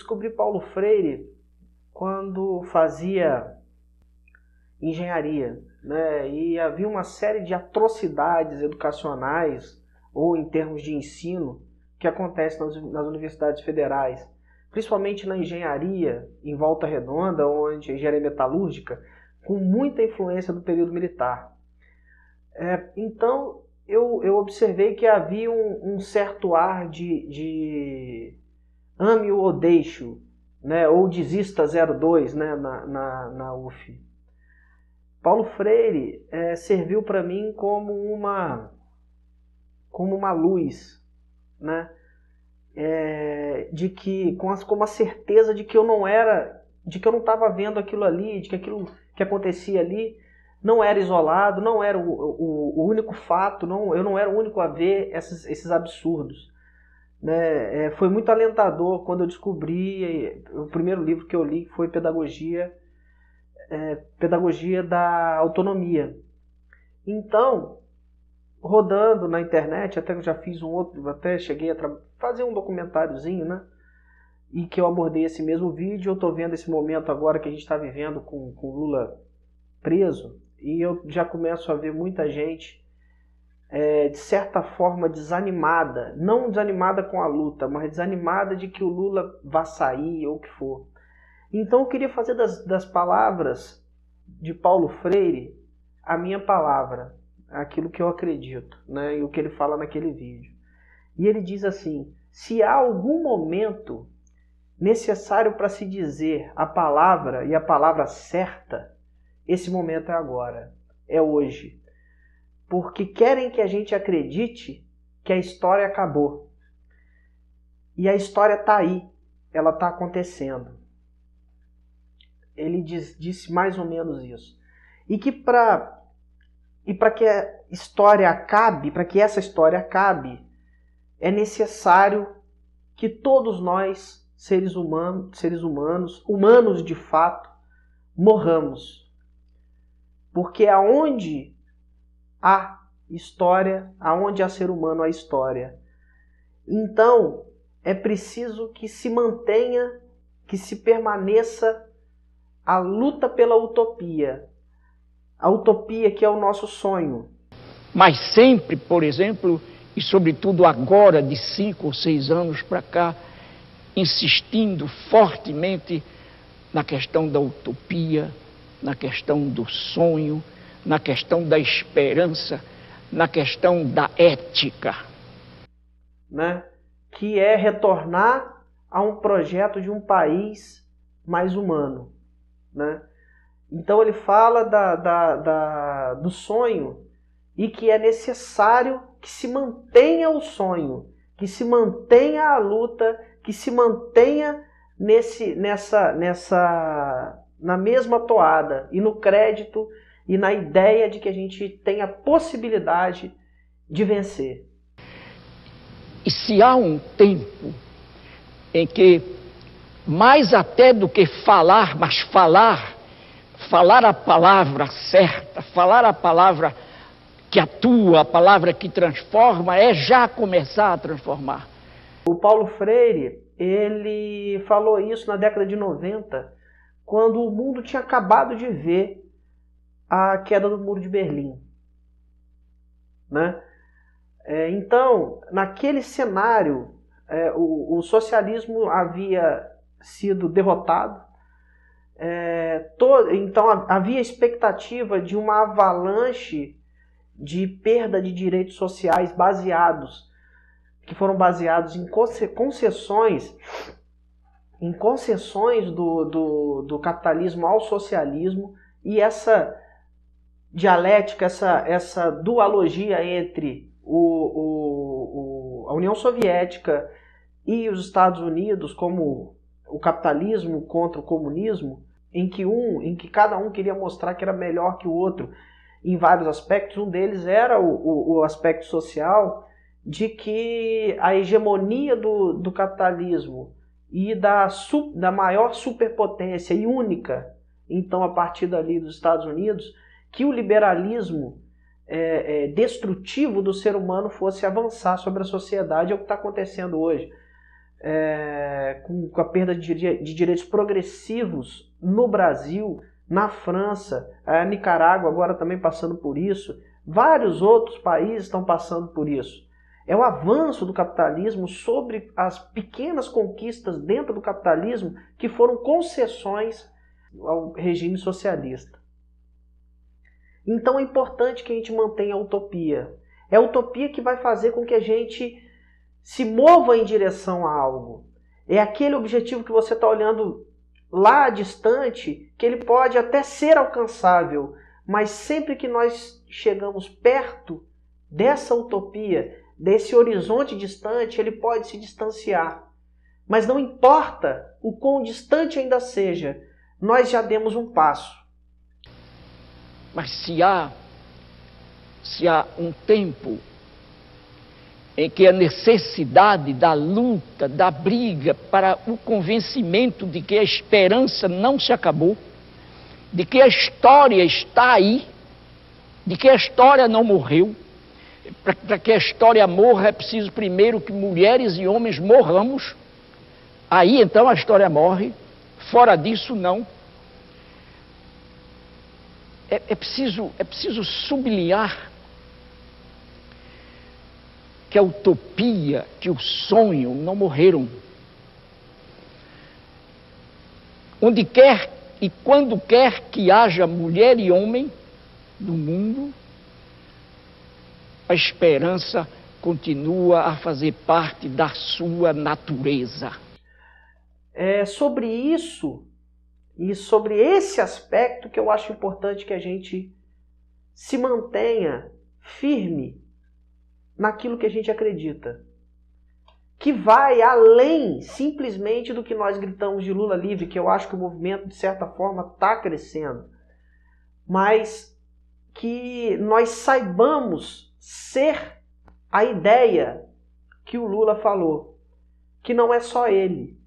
descobri Paulo Freire quando fazia engenharia, né? E havia uma série de atrocidades educacionais ou em termos de ensino que acontece nas universidades federais, principalmente na engenharia em Volta Redonda, onde engenharia metalúrgica, com muita influência do período militar. Então eu observei que havia um certo ar de ame ou deixe, né? Ou desista 02, né? na UF. Paulo Freire serviu para mim como uma luz, né? Com uma certeza de que eu não estava vendo aquilo ali, de que aquilo que acontecia ali não era isolado, não era o único fato, eu não era o único a ver esses absurdos, né? Foi muito alentador quando eu descobri, o primeiro livro que eu li foi Pedagogia da Autonomia. Então, rodando na internet, até que eu já fiz até cheguei a fazer um documentáriozinho, né? E que eu abordei esse mesmo vídeo. Eu estou vendo esse momento agora que a gente está vivendo com o Lula preso, e eu já começo a ver muita gente, de certa forma, desanimada. Não desanimada com a luta, mas desanimada de que o Lula vá sair ou o que for. Então eu queria fazer das palavras de Paulo Freire a minha palavra, aquilo que eu acredito, né? E o que ele fala naquele vídeo. E ele diz assim: se há algum momento necessário para se dizer a palavra e a palavra certa, esse momento é agora, é hoje. Porque querem que a gente acredite que a história acabou. E a história está aí, ela está acontecendo. Ele disse mais ou menos isso. E que para que a história acabe, para que essa história acabe, é necessário que todos nós, seres humanos de fato, morramos. Porque aonde há história, aonde há ser humano há história. Então, é preciso que se mantenha, que se permaneça a luta pela utopia. A utopia que é o nosso sonho. Mas sempre, por exemplo, e sobretudo agora, de 5 ou 6 anos para cá, insistindo fortemente na questão da utopia, na questão do sonho, na questão da esperança, na questão da ética. Né? Que é retornar a um projeto de um país mais humano. Né? Então ele fala do sonho e que é necessário que se mantenha o sonho, que se mantenha a luta, que se mantenha na mesma toada e no crédito e na ideia de que a gente tem a possibilidade de vencer. E se há um tempo em que, mais até do que falar, mas falar a palavra certa, falar a palavra que atua, a palavra que transforma, é já começar a transformar. O Paulo Freire, ele falou isso na década de 90, quando o mundo tinha acabado de ver a queda do Muro de Berlim. Né? Então, naquele cenário, o socialismo havia sido derrotado. Então, havia expectativa de uma avalanche de perda de direitos sociais que foram baseados em concessões do capitalismo ao socialismo, e essa dialética, essa dualogia entre a União Soviética e os Estados Unidos, como o capitalismo contra o comunismo, em que cada um queria mostrar que era melhor que o outro em vários aspectos. Um deles era o aspecto social, de que a hegemonia do capitalismo e da maior superpotência e única, então a partir dali dos Estados Unidos, que o liberalismo destrutivo do ser humano fosse avançar sobre a sociedade. É o que está acontecendo hoje. com a perda de direitos progressivos no Brasil, na França, a Nicarágua agora também passando por isso, vários outros países estão passando por isso. É o avanço do capitalismo sobre as pequenas conquistas dentro do capitalismo que foram concessões ao regime socialista. Então é importante que a gente mantenha a utopia. É a utopia que vai fazer com que a gente se mova em direção a algo. É aquele objetivo que você está olhando lá distante, que ele pode até ser alcançável, mas sempre que nós chegamos perto dessa utopia, desse horizonte distante, ele pode se distanciar. Mas não importa o quão distante ainda seja, nós já demos um passo. Mas se há um tempo em que a necessidade da luta, da briga para o convencimento de que a esperança não se acabou, de que a história está aí, de que a história não morreu. Para que a história morra é preciso primeiro que mulheres e homens morramos, aí então a história morre, fora disso não. É preciso sublinhar que a utopia, que o sonho não morreram. Onde quer e quando quer que haja mulher e homem no mundo, a esperança continua a fazer parte da sua natureza. É sobre isso e sobre esse aspecto que eu acho importante que a gente se mantenha firme naquilo que a gente acredita. Que vai além simplesmente do que nós gritamos de Lula livre, que eu acho que o movimento, de certa forma, está crescendo. Mas que nós saibamos ser a ideia que o Lula falou, que não é só ele.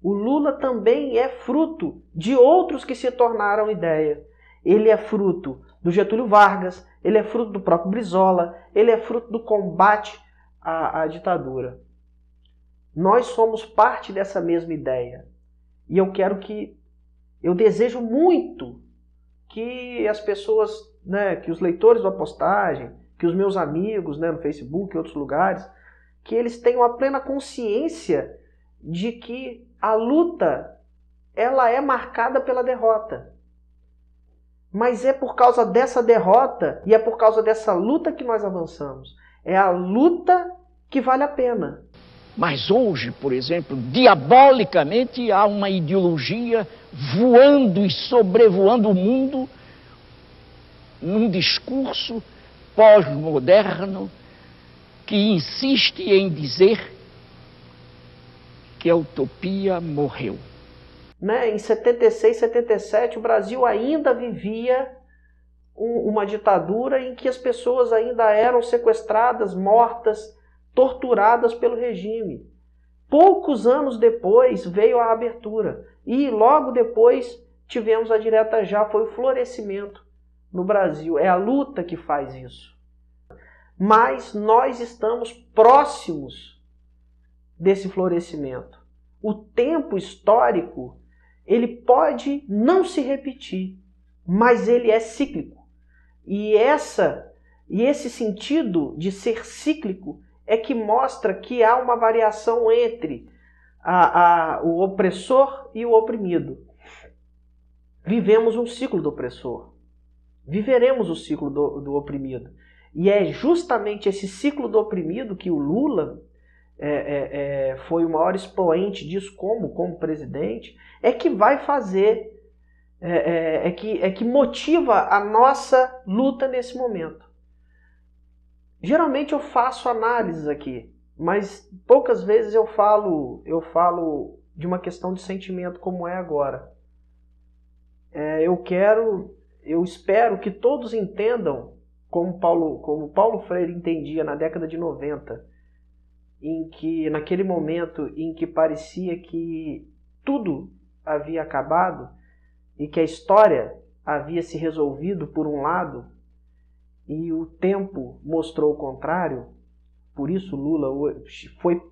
O Lula também é fruto de outros que se tornaram ideia. Ele é fruto do Getúlio Vargas, ele é fruto do próprio Brizola, ele é fruto do combate à ditadura. Nós somos parte dessa mesma ideia. E eu desejo muito que as pessoas, que os leitores da postagem, que os meus amigos, no Facebook e outros lugares, que eles tenham a plena consciência de que a luta, ela é marcada pela derrota. Mas é por causa dessa derrota e é por causa dessa luta que nós avançamos. É a luta que vale a pena. Mas hoje, por exemplo, diabolicamente há uma ideologia voando e sobrevoando o mundo num discurso pós-moderno que insiste em dizer que a utopia morreu. Em 76, 77, o Brasil ainda vivia uma ditadura em que as pessoas ainda eram sequestradas, mortas, torturadas pelo regime. Poucos anos depois veio a abertura e logo depois tivemos a direta já, foi o florescimento no Brasil. É a luta que faz isso. Mas nós estamos próximos desse florescimento. O tempo histórico, ele pode não se repetir, mas ele é cíclico. E esse sentido de ser cíclico é que mostra que há uma variação entre o opressor e o oprimido. Vivemos um ciclo do opressor. Viveremos o ciclo do oprimido. E é justamente esse ciclo do oprimido que o Lula foi o maior expoente disso como presidente, é que vai fazer, que motiva a nossa luta nesse momento. Geralmente eu faço análises aqui, mas poucas vezes eu falo de uma questão de sentimento como é agora. Eu espero que todos entendam como Paulo Freire entendia na década de 90, naquele momento em que parecia que tudo havia acabado e que a história havia se resolvido por um lado e o tempo mostrou o contrário. Por isso Lula foi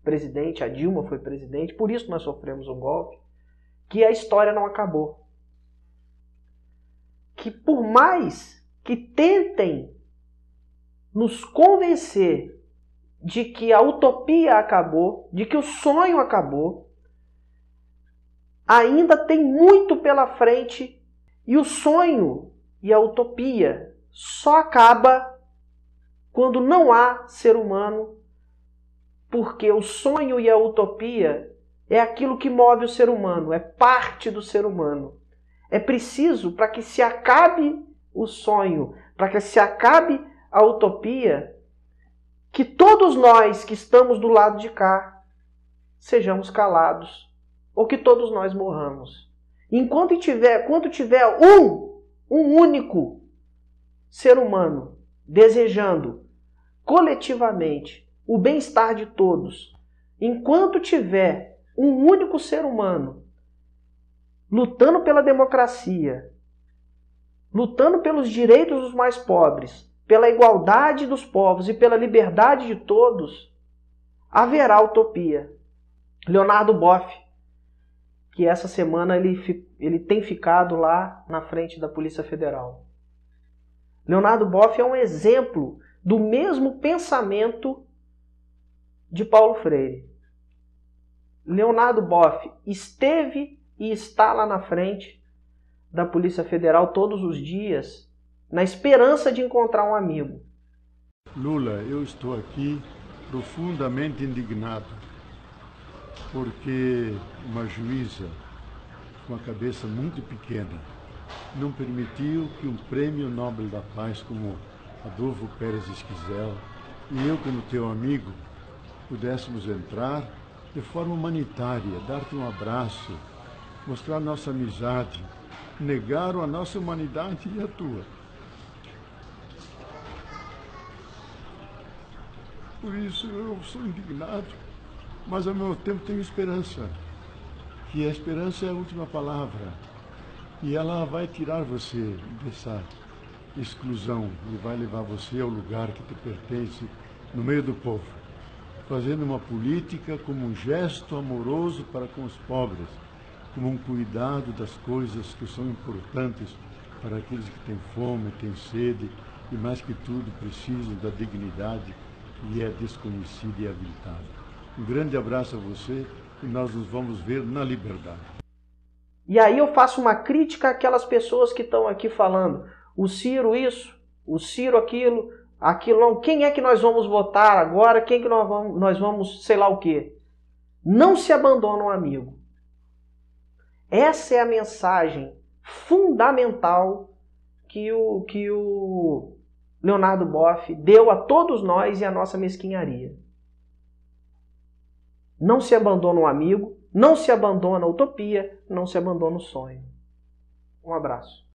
presidente, a Dilma foi presidente, por isso nós sofremos um golpe, que a história não acabou. Que por mais que tentem nos convencer de que a utopia acabou, de que o sonho acabou, ainda tem muito pela frente, e o sonho e a utopia só acaba quando não há ser humano, porque o sonho e a utopia é aquilo que move o ser humano, é parte do ser humano. É preciso, para que se acabe o sonho, para que se acabe a utopia, que todos nós que estamos do lado de cá sejamos calados, ou que todos nós morramos. Enquanto tiver um único ser humano desejando coletivamente o bem-estar de todos, enquanto tiver um único ser humano lutando pela democracia, lutando pelos direitos dos mais pobres, pela igualdade dos povos e pela liberdade de todos, haverá utopia. Leonardo Boff, que essa semana ele tem ficado lá na frente da Polícia Federal. Leonardo Boff é um exemplo do mesmo pensamento de Paulo Freire. Leonardo Boff esteve e está lá na frente da Polícia Federal todos os dias, na esperança de encontrar um amigo. Lula, eu estou aqui profundamente indignado, porque uma juíza com a cabeça muito pequena não permitiu que um prêmio Nobel da Paz como Adolfo Pérez Esquivel e eu, como teu amigo, pudéssemos entrar de forma humanitária, dar-te um abraço, mostrar nossa amizade. Negaram a nossa humanidade e a tua. Por isso eu sou indignado, mas ao mesmo tempo tenho esperança, que a esperança é a última palavra, e ela vai tirar você dessa exclusão e vai levar você ao lugar que te pertence no meio do povo, fazendo uma política como um gesto amoroso para com os pobres, como um cuidado das coisas que são importantes para aqueles que têm fome, têm sede e, mais que tudo, precisam da dignidade que é desconhecida e habilitada. Um grande abraço a você e nós nos vamos ver na liberdade. E aí eu faço uma crítica àquelas pessoas que estão aqui falando, o Ciro isso, o Ciro aquilo não. Quem é que nós vamos votar agora? Quem que nós vamos sei lá o quê? Não se abandona um amigo. Essa é a mensagem fundamental que o Leonardo Boff deu a todos nós e a nossa mesquinharia. Não se abandona um amigo, não se abandona a utopia, não se abandona o sonho. Um abraço.